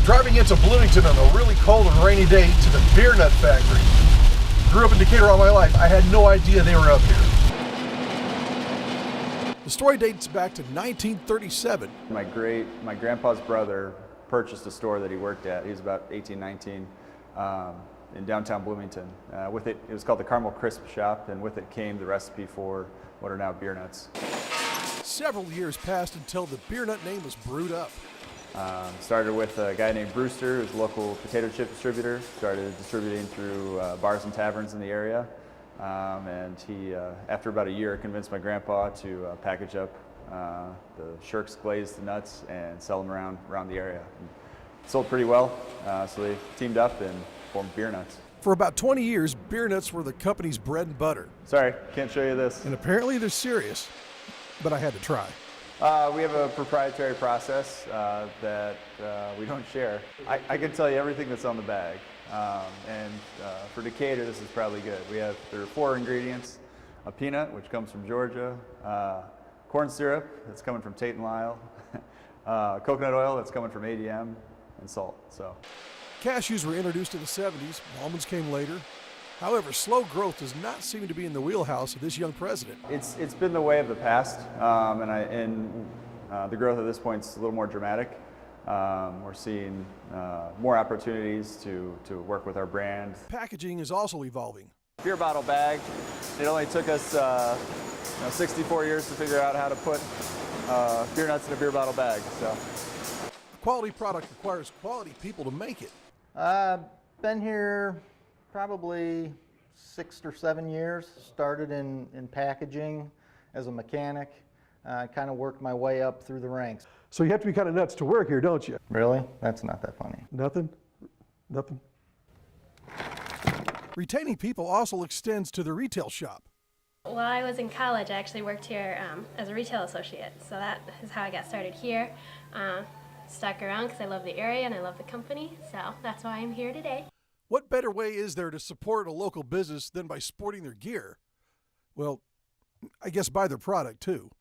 Driving into Bloomington on a really cold and rainy day to the Beer Nut Factory. Grew up in Decatur all my life. I had no idea they were up here. The story dates back to 1937. My grandpa's brother purchased a store that he worked at. He was about 18, 19, in downtown Bloomington. With it was called the Caramel Crisp Shop, and with it came the recipe for what are now beer nuts. Several years passed until the Beer Nut name was brewed up. Started with a guy named Brewster, who's a local potato chip distributor. Started distributing through bars and taverns in the area. And he, after about a year, convinced my grandpa to package up the Shirks glazed nuts and sell them around the area. And sold pretty well, so they teamed up and formed Beer Nuts. For about 20 years, Beer Nuts were the company's bread and butter. Sorry, can't show you this. And apparently they're serious, but I had to try. We have a proprietary process that we don't share. I can tell you everything that's on the bag. For Decatur, this is probably good. There are 4 ingredients: a peanut, which comes from Georgia, corn syrup, that's coming from Tate and Lyle, coconut oil, that's coming from ADM, and salt. So, cashews were introduced in the 70s. Almonds came later. However, slow growth does not seem to be in the wheelhouse of this young president. It's been the way of the past, and the growth at this point is a little more dramatic. We're seeing more opportunities to work with our brand. Packaging is also evolving. Beer bottle bag. It only took us 64 years to figure out how to put beer nuts in a beer bottle bag. So, a quality product requires quality people to make it. Been here probably 6 or 7 years. Started in packaging as a mechanic. Kind of worked my way up through the ranks. So you have to be kind of nuts to work here, don't you? Really? That's not that funny. Nothing? Retaining people also extends to the retail shop. While I was in college, I actually worked here as a retail associate. So that is how I got started here. Stuck around because I love the area and I love the company. So that's why I'm here today. What better way is there to support a local business than by sporting their gear? Well, I guess buy their product too.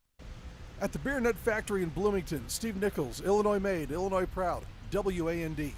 At the Beer Nut Factory in Bloomington, Steve Nichols, Illinois made, Illinois proud, WAND.